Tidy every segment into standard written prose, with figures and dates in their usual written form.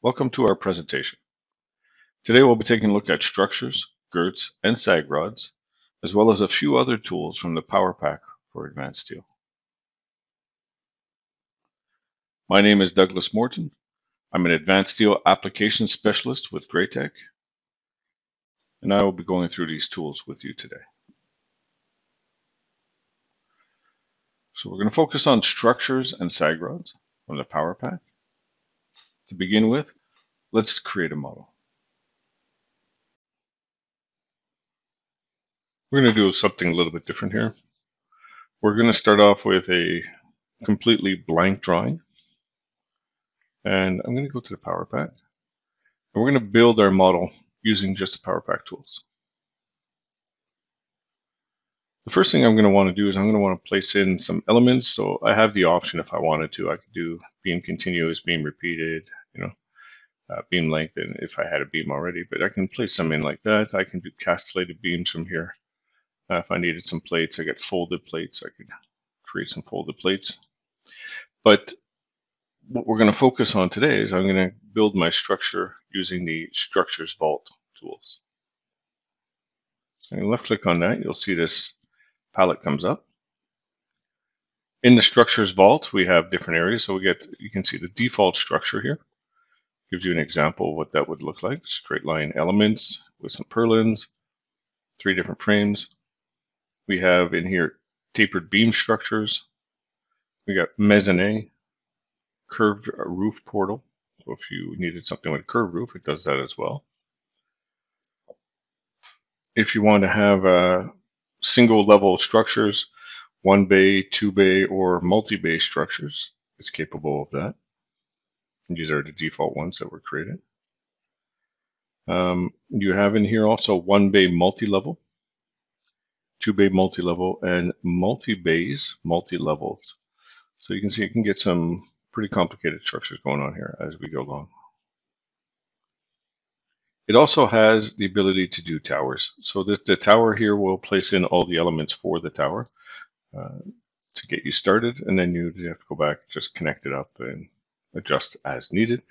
Welcome to our presentation. Today we'll be taking a look at structures, girts, and sag rods, as well as a few other tools from the PowerPack for advanced steel. My name is Douglas Morton. I'm an advanced steel application specialist with Graitec, and I will be going through these tools with you today. So we're going to focus on structures and sag rods from the PowerPack. To begin with, let's create a model. We're going to do something a little bit different here. We're going to start off with a completely blank drawing. And I'm going to go to the PowerPack. And we're going to build our model using just the PowerPack tools. The first thing I'm going to want to do is I'm going to want to place in some elements. So I have the option, if I wanted to, I could do beam continuous, beam repeated, beam length, and if I had a beam already, but I can place some in like that. I can do castellated beams from here. If I needed some plates, I get folded plates. I could create some folded plates. But what we're going to focus on today is I'm going to build my structure using the Structures Vault tools. So I'm going to left click on that. You'll see this palette comes up. In the Structures Vault, we have different areas. So you can see the default structure here. Gives you an example of what that would look like. Straight line elements with some purlins, 3 different frames. We have in here tapered beam structures. We got mezzanine, curved roof portal. So if you needed something with a curved roof, it does that as well. If you want to have single level structures, 1 bay, 2 bay, or multi-bay structures, it's capable of that. And these are the default ones that were created. You have in here also 1 bay multi-level, 2 bay multi-level, and multi-bays, multi-levels. So you can see you can get some pretty complicated structures going on here as we go along. It also has the ability to do towers. So the tower here will place in all the elements for the tower to get you started, and then you have to go back, just connect it up and adjust as needed.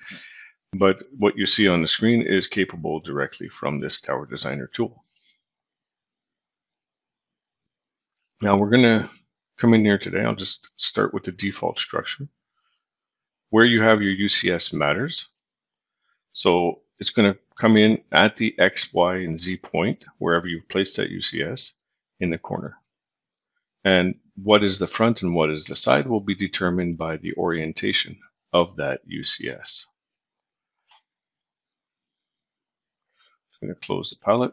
But what you see on the screen is capable directly from this Tower Designer tool. Now we're going to come in here today. I'll just start with the default structure. Where you have your UCS matters. So it's going to come in at the X, Y, and Z point, wherever you've placed that UCS in the corner. And what is the front and what is the side will be determined by the orientation of that UCS. I'm going to close the palette.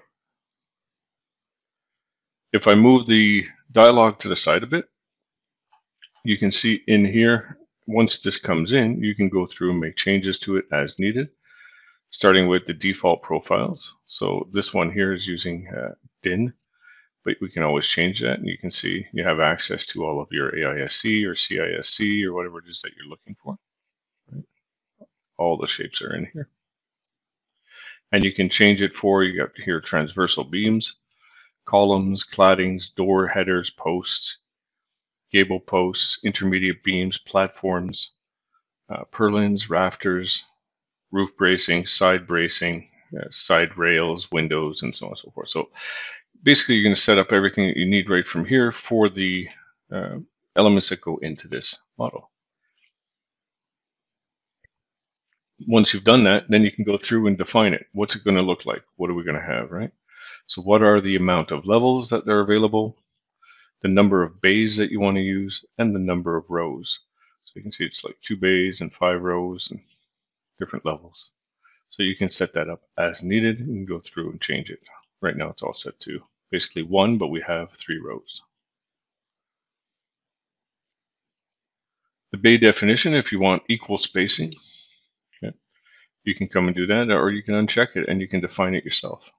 If I move the dialog to the side a bit, you can see in here, once this comes in, you can go through and make changes to it as needed, starting with the default profiles. So this one here is using DIN, but we can always change that, and you can see you have access to all of your AISC or CISC or whatever it is that you're looking for. Right? All the shapes are in here. And you can change it for, you got here transversal beams, columns, claddings, door headers, posts, gable posts, intermediate beams, platforms, purlins, rafters, roof bracing, side rails, windows, and so on and so forth. So basically you're going to set up everything that you need right from here for the elements that go into this model. Once you've done that, then you can go through and define it. What's it going to look like? What are we going to have, right? So what are the amount of levels that are available, the number of bays that you want to use, and the number of rows. So you can see it's like 2 bays and 5 rows and different levels. So you can set that up as needed and go through and change it. Right now it's all set to basically 1, but we have 3 rows. The bay definition, if you want equal spacing, okay, you can come and do that, or you can uncheck it and you can define it yourself.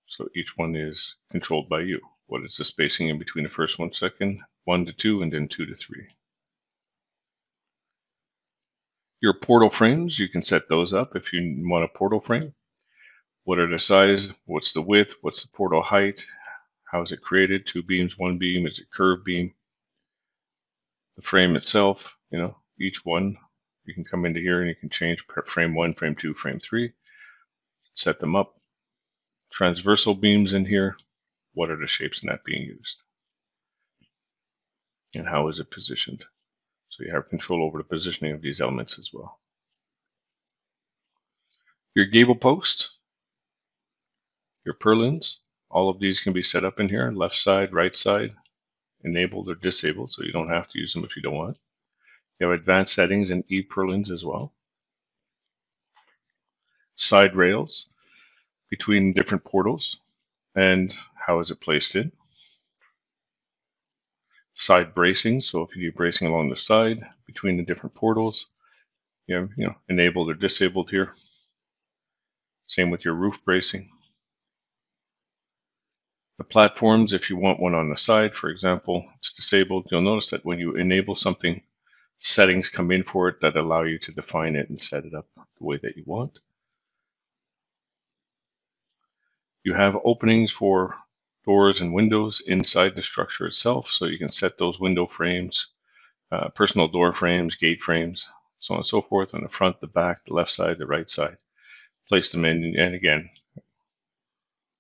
So each one is controlled by you. What is the spacing in between the first 1 second, 1 to 2, and then 2 to 3. Your portal frames, you can set those up if you want a portal frame. What are the size? What's the width? What's the portal height? How is it created? 2 beams, 1 beam? Is it curved beam? The frame itself, each one You can come into here and you can change frame 1, frame 2, frame 3, set them up. Transversal beams in here. What are the shapes in that being used? And how is it positioned? So you have control over the positioning of these elements as well. Your gable posts, your purlins, all of these can be set up in here, left side, right side, enabled or disabled, so you don't have to use them if you don't want. You have advanced settings and e-purlins as well. Side rails between different portals and how is it placed in. Side bracing, so if you do bracing along the side between the different portals, you have enabled or disabled here. Same with your roof bracing. The platforms, if you want one on the side, for example, it's disabled. You'll notice that when you enable something, settings come in for it that allow you to define it and set it up the way that you want. You have openings for doors and windows inside the structure itself, so you can set those window frames, personal door frames, gate frames, so on and so forth, on the front, the back, the left side, the right side. Place them in, and again,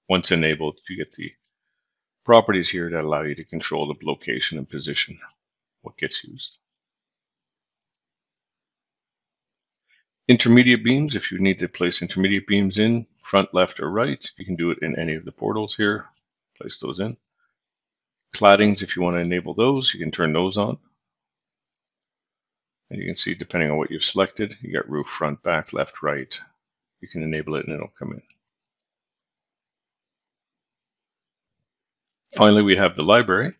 once enabled, you get the properties here that allow you to control the location and position, what gets used. Intermediate beams, if you need to place intermediate beams in, front, left, or right, you can do it in any of the portals here. Place those in. Claddings, if you want to enable those, you can turn those on. And you can see, depending on what you've selected, you got roof, front, back, left, right. You can enable it and it'll come in. Finally, we have the library.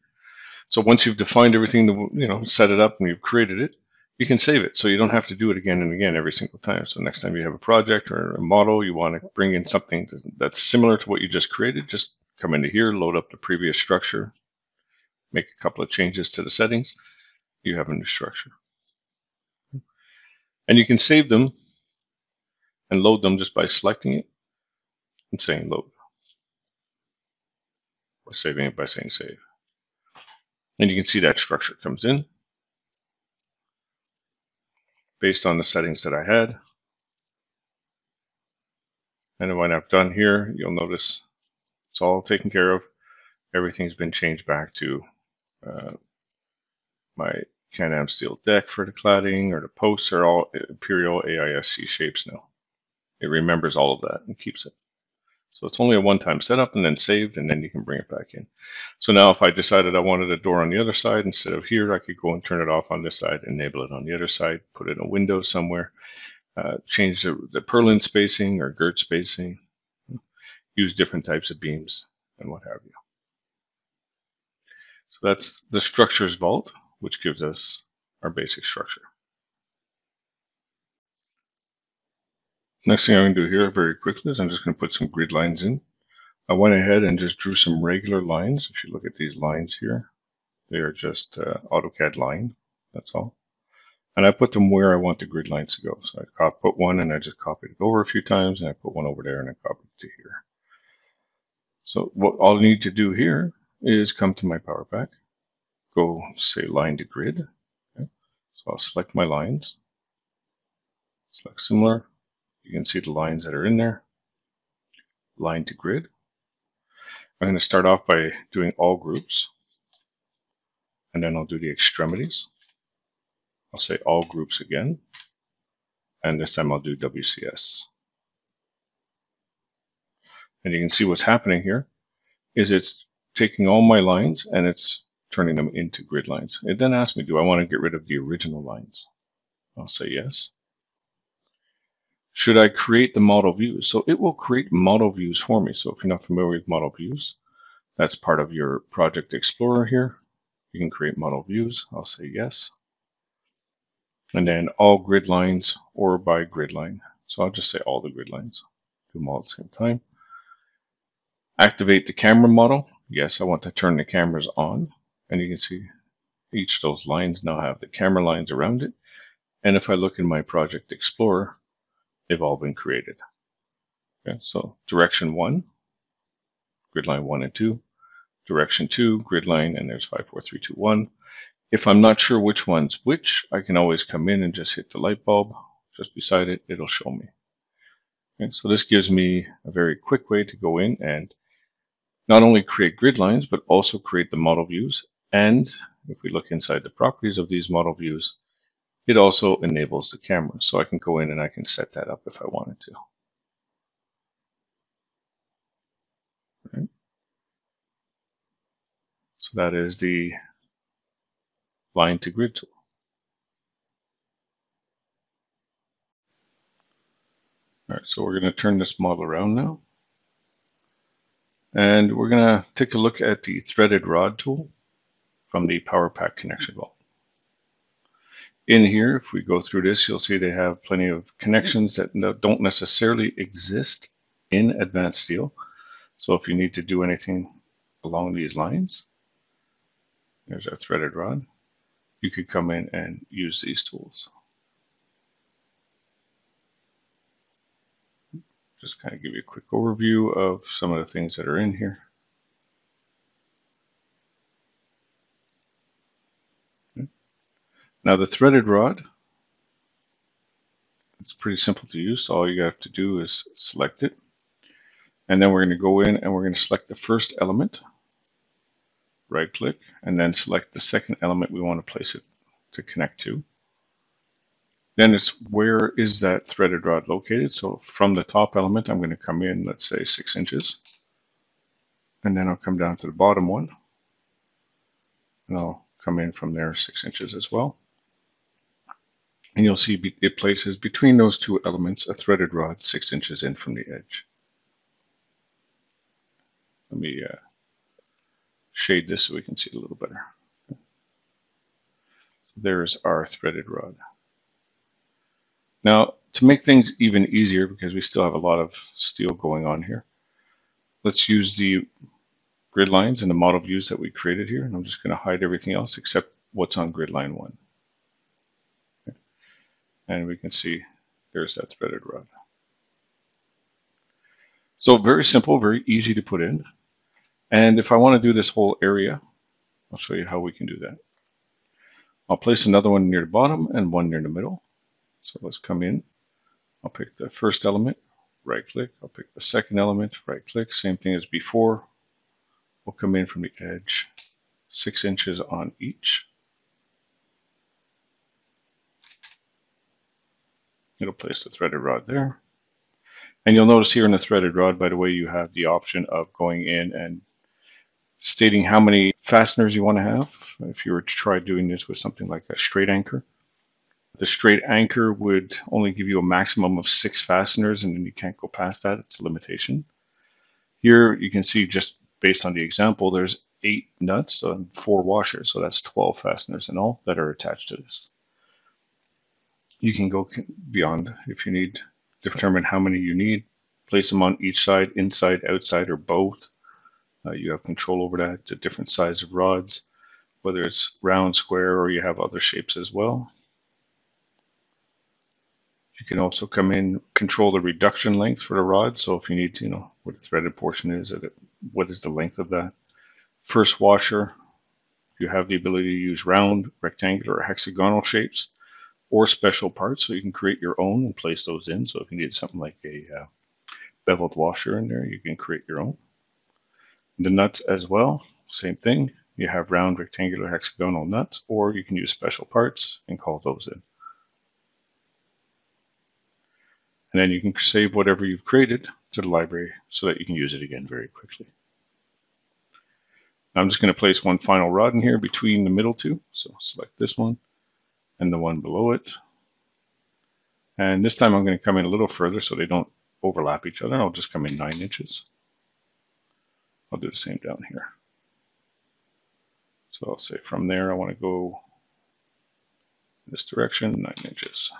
So once you've defined everything, set it up and you've created it, you can save it. So you don't have to do it again and again every single time. So next time you have a project or a model, you want to bring in something that's similar to what you just created, just come into here, load up the previous structure, make a couple of changes to the settings, you have a new structure. And you can save them and load them just by selecting it and saying load. Or saving it by saying save. And you can see that structure comes in based on the settings that I had. And when I've done here, you'll notice it's all taken care of. Everything's been changed back to my Can-Am steel deck for the cladding, or the posts are all Imperial AISC shapes now. It remembers all of that and keeps it. So it's only a one-time setup and then saved, and then you can bring it back in. So now if I decided I wanted a door on the other side instead of here, I could go and turn it off on this side, enable it on the other side, put it in a window somewhere, change the purlin spacing or girt spacing, use different types of beams and what have you. So that's the structures vault, which gives us our basic structure. Next thing I'm going to do here very quickly is I'm just going to put some grid lines in. I went ahead and just drew some regular lines. If you look at these lines here, they are just AutoCAD line, that's all. And I put them where I want the grid lines to go. So I put one and I just copied it over a few times, and I put one over there and I copied it to here. So what all I need to do here is come to my PowerPack, go say line to grid. Okay. So I'll select my lines, select similar. You can see the lines that are in there. Line to grid. I'm going to start off by doing all groups, and then I'll do the extremities. I'll say all groups again, and this time I'll do WCS. And you can see what's happening here is it's taking all my lines and it's turning them into grid lines. It then asks me, do I want to get rid of the original lines? I'll say yes. Should I create the model views? So it will create model views for me. So if you're not familiar with model views, that's part of your Project Explorer here. You can create model views. I'll say yes. And then all grid lines or by grid line. So I'll just say all the grid lines. Do them all at the same time. Activate the camera model. Yes, I want to turn the cameras on. And you can see each of those lines now have the camera lines around it. And if I look in my Project Explorer, they've all been created. Okay, so direction 1, grid line 1 and 2, direction 2, grid line, and there's 5, 4, 3, 2, 1. If I'm not sure which one's which, I can always come in and just hit the light bulb just beside it. It'll show me. Okay, so this gives me a very quick way to go in and not only create grid lines, but also create the model views. And if we look inside the properties of these model views, it also enables the camera. So I can go in and I can set that up if I wanted to. Right. So that is the line to grid tool. All right, so we're going to turn this model around now. And we're going to take a look at the threaded rod tool from the PowerPack connection vault. In here, if we go through this, you'll see they have plenty of connections that don't necessarily exist in Advanced Steel. So if you need to do anything along these lines, there's our threaded rod. You could come in and use these tools. Just kind of give you a quick overview of some of the things that are in here. Okay. Now the threaded rod, it's pretty simple to use. So all you have to do is select it. And then we're going to go in and we're going to select the first element, right click, and then select the second element we want to place it to connect to. Then it's where is that threaded rod located. So from the top element, I'm going to come in, let's say 6 inches. And then I'll come down to the bottom one. And I'll come in from there 6 inches as well. And you'll see it places between those two elements a threaded rod 6 inches in from the edge. Let me shade this so we can see it a little better. So there's our threaded rod. Now, to make things even easier, because we still have a lot of steel going on here, let's use the grid lines and the model views that we created here. And I'm just going to hide everything else except what's on grid line 1. Okay. And we can see there's that threaded rod. So very simple, very easy to put in. And if I want to do this whole area, I'll show you how we can do that. I'll place another one near the bottom and one near the middle. So let's come in. I'll pick the first element, right click. I'll pick the second element, right click. Same thing as before. We'll come in from the edge, 6 inches on each. It'll place the threaded rod there. And you'll notice here in the threaded rod, by the way, you have the option of going in and stating how many fasteners you want to have. If you were to try doing this with something like a straight anchor, the straight anchor would only give you a maximum of 6 fasteners, and then you can't go past that. It's a limitation. Here you can see, just based on the example, there's 8 nuts and 4 washers, so that's 12 fasteners in all that are attached to this. You can go beyond if you need to determine how many you need. Place them on each side, inside, outside, or both. You have control over that, to different size of rods, whether it's round, square, or you have other shapes as well. You can also come in, control the reduction length for the rod. So if you need to know what the threaded portion is, what is the length of that. First washer, you have the ability to use round, rectangular, or hexagonal shapes, or special parts. So you can create your own and place those in. So if you need something like a beveled washer in there, you can create your own. The nuts as well, same thing. You have round, rectangular, hexagonal nuts, or you can use special parts and call those in. And then you can save whatever you've created to the library so that you can use it again very quickly. Now I'm just going to place one final rod in here between the middle two. So select this one and the one below it. And this time I'm going to come in a little further so they don't overlap each other. I'll just come in 9 inches. I'll do the same down here. So I'll say from there I want to go this direction, 9 inches.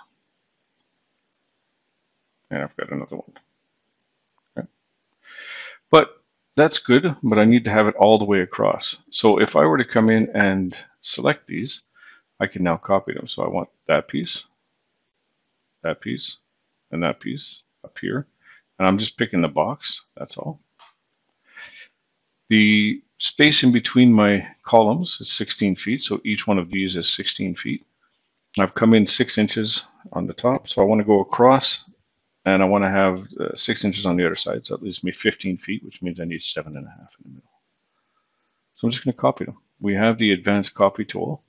And I've got another one. Okay. But that's good, but I need to have it all the way across. So if I were to come in and select these, I can now copy them. So I want that piece, and that piece up here. And I'm just picking the box, that's all. The space in between my columns is 16 feet, so each one of these is 16 feet. I've come in 6 inches on the top, so I want to go across, and I want to have 6 inches on the other side, so that leaves me 15 feet, which means I need 7.5 in the middle. So I'm just going to copy them. We have the advanced copy tool.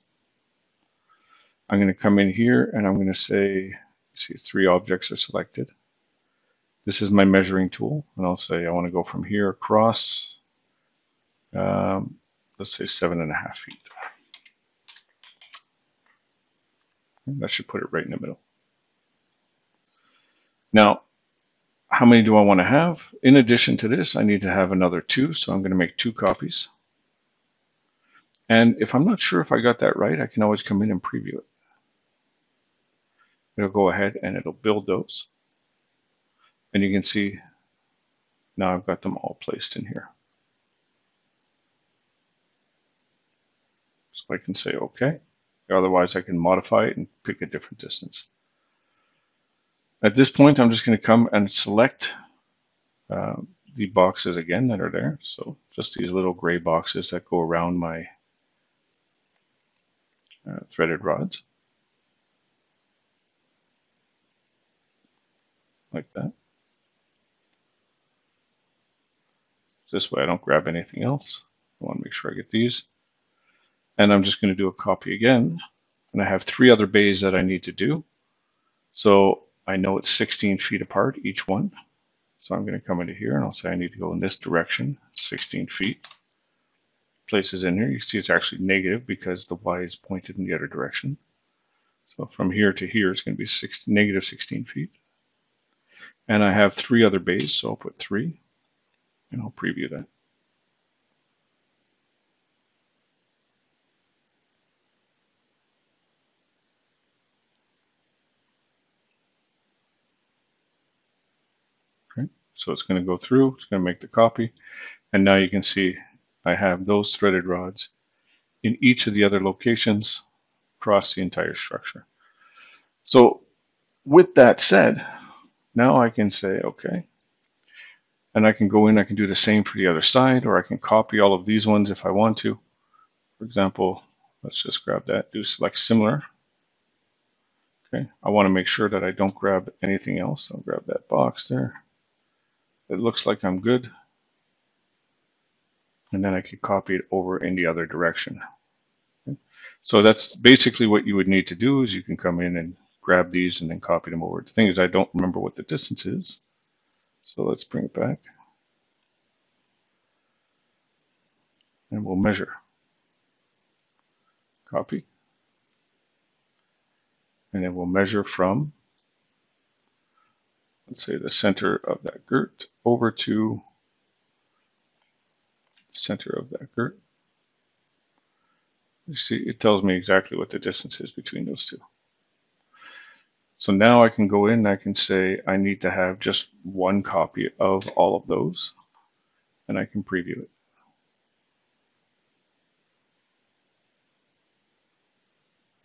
I'm going to come in here and I'm going to say, see, 3 objects are selected. This is my measuring tool, and I'll say I want to go from here across, let's say 7.5 feet. And that should put it right in the middle. Now, how many do I want to have? In addition to this, I need to have another 2, so I'm going to make 2 copies. And if I'm not sure if I got that right, I can always come in and preview it. It'll go ahead and it'll build those. And you can see now I've got them all placed in here. So I can say OK. Otherwise, I can modify it and pick a different distance. At this point, I'm just going to come and select the boxes again that are there. So just these little gray boxes that go around my threaded rods. Like that. This way I don't grab anything else. I want to make sure I get these. And I'm just going to do a copy again. And I have 3 other bays that I need to do. So I know it's 16 feet apart, each one. So I'm going to come into here and I'll say I need to go in this direction, 16 feet. Places in here, you see it's actually negative because the Y is pointed in the other direction. So from here to here, it's going to be negative 16 feet. And I have 3 other bays, so I'll put 3, and I'll preview that. Okay, so it's going to go through, it's going to make the copy, and now you can see I have those threaded rods in each of the other locations across the entire structure. So with that said, now I can say OK, and I can go in, I can do the same for the other side, or I can copy all of these ones if I want to. For example, let's just grab that, do select similar. Okay, I want to make sure that I don't grab anything else. I'll grab that box there. It looks like I'm good. And then I can copy it over in the other direction. Okay. So that's basically what you would need to do, is you can come in and grab these and then copy them over. The thing is, I don't remember what the distance is. So let's bring it back. And we'll measure. Copy. And then we'll measure from, let's say, the center of that girt over to the center of that girt. You see, it tells me exactly what the distance is between those two. So now I can go in and I can say I need to have just 1 copy of all of those, and I can preview it.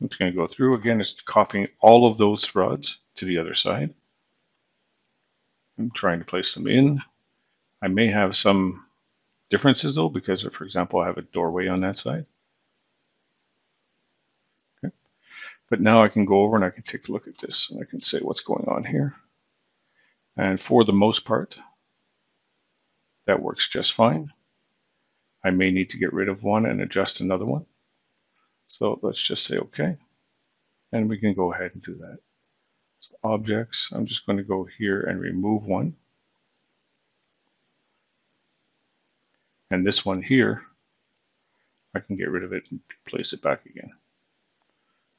It's going to go through. Again, it's copying all of those rods to the other side. I'm trying to place them in. I may have some differences though, because for example, I have a doorway on that side. Okay. But now I can go over and I can take a look at this and I can say what's going on here. And for the most part, that works just fine. I may need to get rid of one and adjust another one. So let's just say OK. And we can go ahead and do that. So objects, I'm just going to go here and remove one. And this one here, I can get rid of it and place it back again.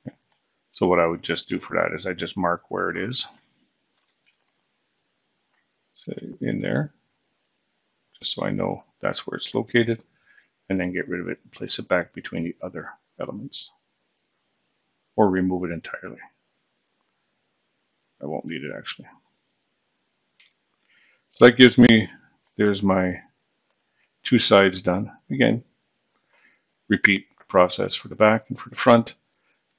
Okay. So what I would just do for that is I just mark where it is. Say in there, just so I know that's where it's located, and then get rid of it and place it back between the other elements. Or remove it entirely. I won't need it actually. So that gives me, there's my 2 sides done. Again, repeat the process for the back and for the front,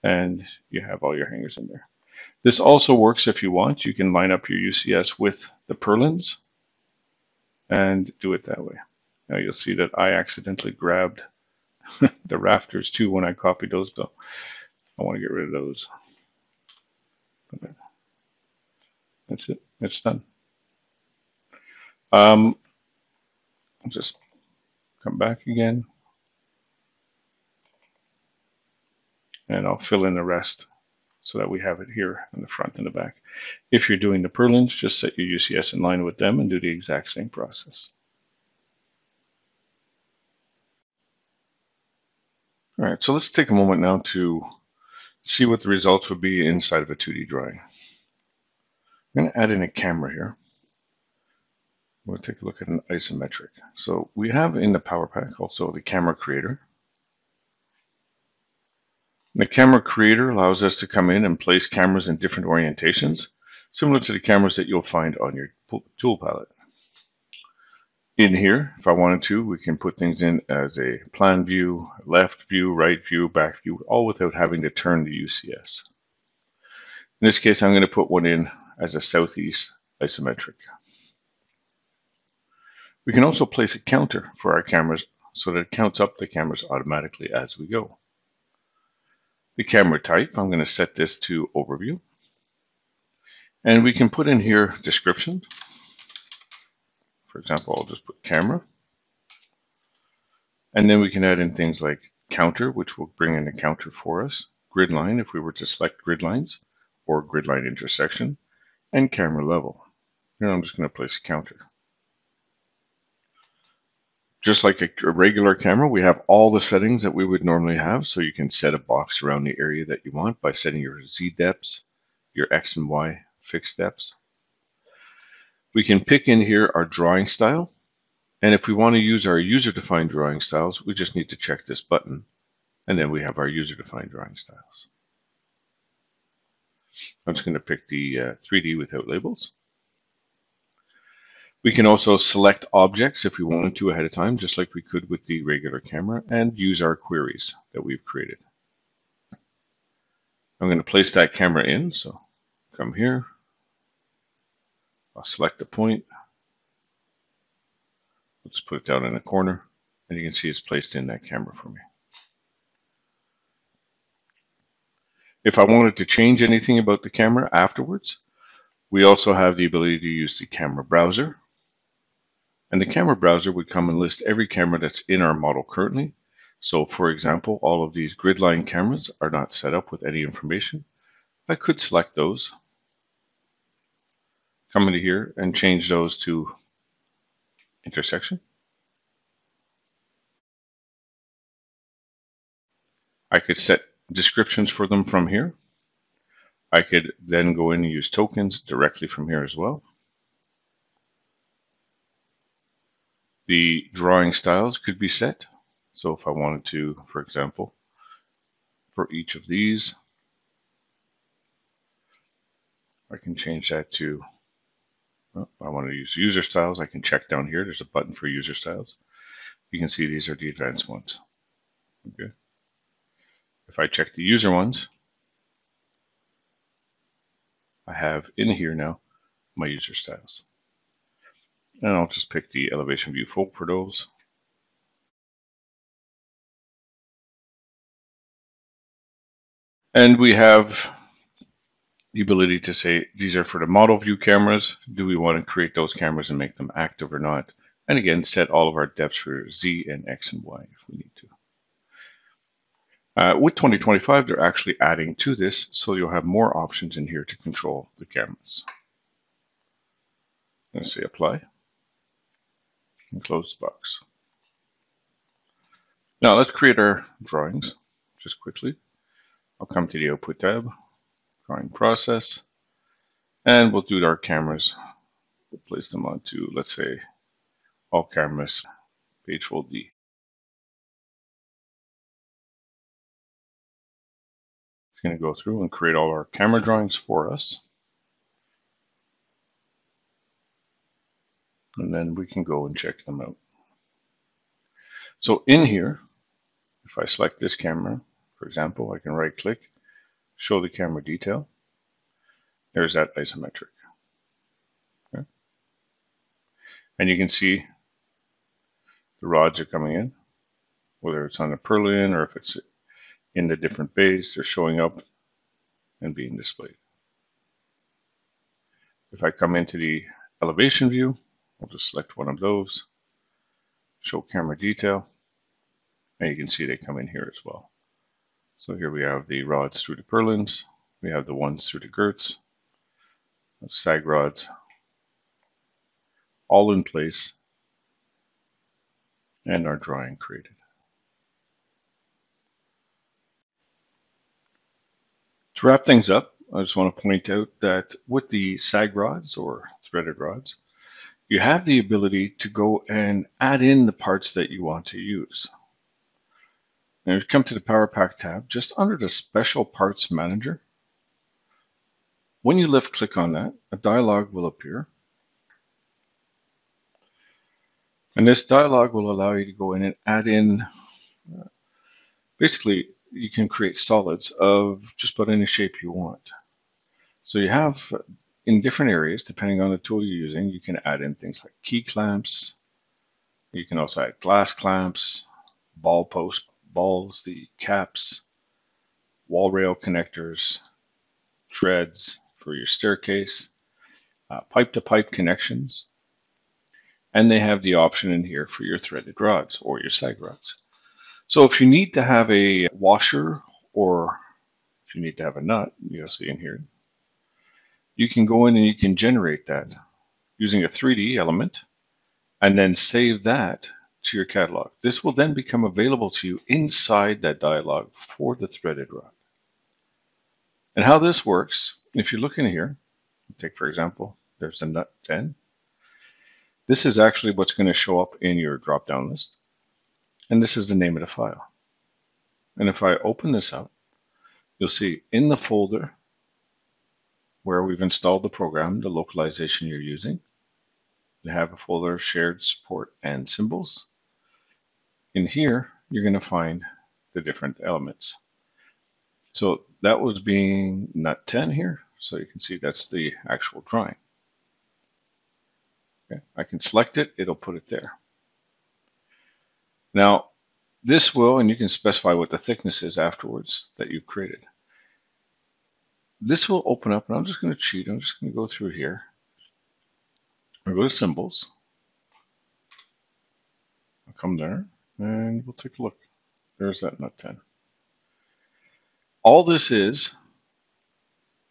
and you have all your hangers in there. This also works if you want. You can line up your UCS with the purlins and do it that way. Now you'll see that I accidentally grabbed the rafters too when I copied those, though. I want to get rid of those. That's it. It's done. I'll just come back again, and I'll fill in the rest so that we have it here in the front and the back. If you're doing the purlins, just set your UCS in line with them and do the exact same process. All right, so let's take a moment now to see what the results would be inside of a 2D drawing. I'm going to add in a camera here. We'll take a look at an isometric. So we have in the PowerPack also the camera creator. The camera creator allows us to come in and place cameras in different orientations, similar to the cameras that you'll find on your tool palette. In here, if I wanted to, we can put things in as a plan view, left view, right view, back view, all without having to turn the UCS. In this case, I'm going to put one in as a southeast isometric. We can also place a counter for our cameras so that it counts up the cameras automatically as we go. The camera type, I'm going to set this to overview. And we can put in here description. For example, I'll just put camera. And then we can add in things like counter, which will bring in a counter for us, grid line if we were to select grid lines, or grid line intersection, and camera level. Here I'm just going to place a counter. Just like a regular camera, we have all the settings that we would normally have, so you can set a box around the area that you want by setting your Z depths, your X and Y fixed depths. We can pick in here our drawing style, and if we want to use our user-defined drawing styles, we just need to check this button, and then we have our user-defined drawing styles. I'm just going to pick the 3D without labels. We can also select objects if we wanted to ahead of time, just like we could with the regular camera, and use our queries that we've created. I'm going to place that camera in, so come here. I'll select a point. I'll just put it down in the corner, and you can see it's placed in that camera for me. If I wanted to change anything about the camera afterwards, we also have the ability to use the camera browser. And the camera browser would come and list every camera that's in our model currently. So for example, all of these grid line cameras are not set up with any information. I could select those, come into here and change those to intersection. I could set descriptions for them from here. I could then go in and use tokens directly from here as well. The drawing styles could be set. So if I wanted to, for example, for each of these, I can change that to, well, I want to use user styles. I can check down here. There's a button for user styles. You can see these are the advanced ones. Okay. If I check the user ones, I have in here now my user styles. And I'll just pick the elevation view folk for those. And we have the ability to say, these are for the model view cameras. Do we want to create those cameras and make them active or not? And again, set all of our depths for Z and X and Y if we need to. With 2025, they're actually adding to this, so you'll have more options in here to control the cameras. I'm going to say apply and close the box. Now let's create our drawings just quickly. I'll come to the output tab, drawing process, and we'll do our cameras. We'll place them onto, let's say, all cameras, page fold D. It's going to go through and create all our camera drawings for us. And then we can go and check them out. So in here, if I select this camera, for example, I can right click, show the camera detail. There's that isometric. Okay. And you can see the rods are coming in, whether it's on the purlin or if it's in the different bays, they're showing up and being displayed. If I come into the elevation view, I'll just select one of those, show camera detail, and you can see they come in here as well. So here we have the rods through the purlins, we have the ones through the Girts Sag Rods, all in place, and our drawing created. To wrap things up, I just want to point out that with the sag rods or threaded rods, you have the ability to go and add in the parts that you want to use. Now, if you come to the PowerPack tab, just under the Special Parts Manager, when you left click on that, a dialog will appear. And this dialog will allow you to go in and add in, basically, you can create solids of just about any shape you want. So you have, in different areas, depending on the tool you're using, you can add in things like key clamps. You can also add glass clamps, ball post balls, the caps, wall rail connectors, treads for your staircase, pipe-to-pipe connections, and they have the option in here for your threaded rods or your sag rods. So if you need to have a washer or if you need to have a nut, you'll see in here, you can go in and you can generate that using a 3D element and then save that to your catalog. This will then become available to you inside that dialog for the threaded rod. And how this works, if you look in here, take for example, there's a nut 10. This is actually what's going to show up in your drop-down list. And this is the name of the file. And if I open this up, you'll see in the folder where we've installed the program, the localization you're using, you have a folder shared support and symbols. In here, you're going to find the different elements. So that was being nut 10 here. So you can see that's the actual drawing. Okay. I can select it, it'll put it there. Now, this will, and you can specify what the thickness is afterwards that you've created. This will open up, and I'm just going to cheat. I'm just going to go through here. I'll go to symbols. I'll come there, and we'll take a look. There's that nut 10. All this is,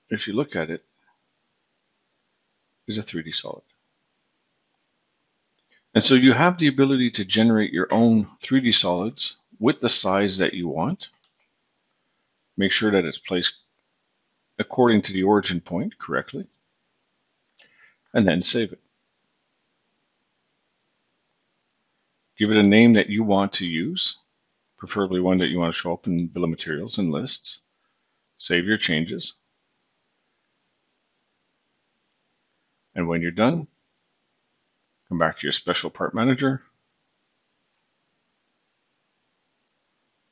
if you look at it, is a 3D solid. And so you have the ability to generate your own 3D solids with the size that you want. Make sure that it's placed according to the origin point correctly, and then save it. Give it a name that you want to use, preferably one that you want to show up in bill of materials and lists. Save your changes. And when you're done, come back to your Special Part Manager.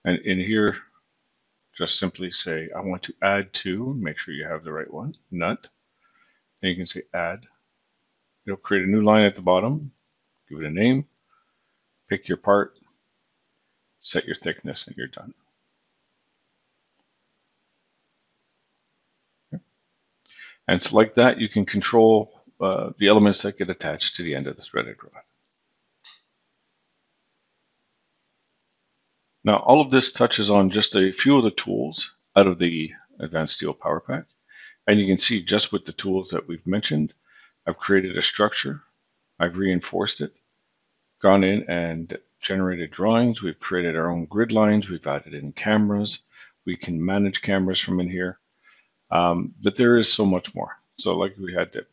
And in here, just simply say, I want to add to, make sure you have the right one, nut. And you can say add. It'll create a new line at the bottom, give it a name, pick your part, set your thickness, and you're done. Okay. And so like that, you can control the elements that get attached to the end of the threaded rod. Now, all of this touches on just a few of the tools out of the Advanced Steel PowerPack. And you can see just with the tools that we've mentioned, I've created a structure, I've reinforced it, gone in and generated drawings, we've created our own grid lines, we've added in cameras, we can manage cameras from in here, but there is so much more. So like we had the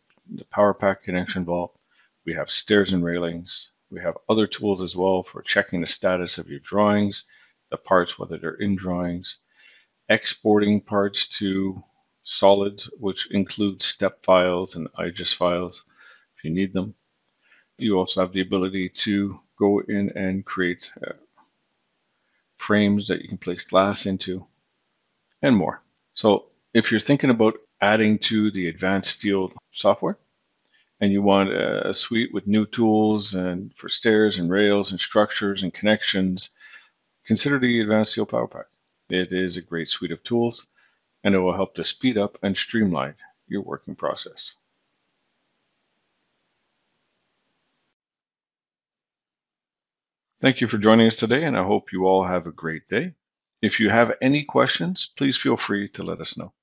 PowerPack connection vault, we have stairs and railings, we have other tools as well for checking the status of your drawings, the parts, whether they're in drawings, exporting parts to solids, which include step files and IGES files if you need them. You also have the ability to go in and create frames that you can place glass into and more. So if you're thinking about adding to the Advanced Steel software, and you want a suite with new tools and for stairs and rails and structures and connections, consider the Advanced Steel PowerPack. It is a great suite of tools, and it will help to speed up and streamline your working process. Thank you for joining us today, and I hope you all have a great day. If you have any questions, please feel free to let us know.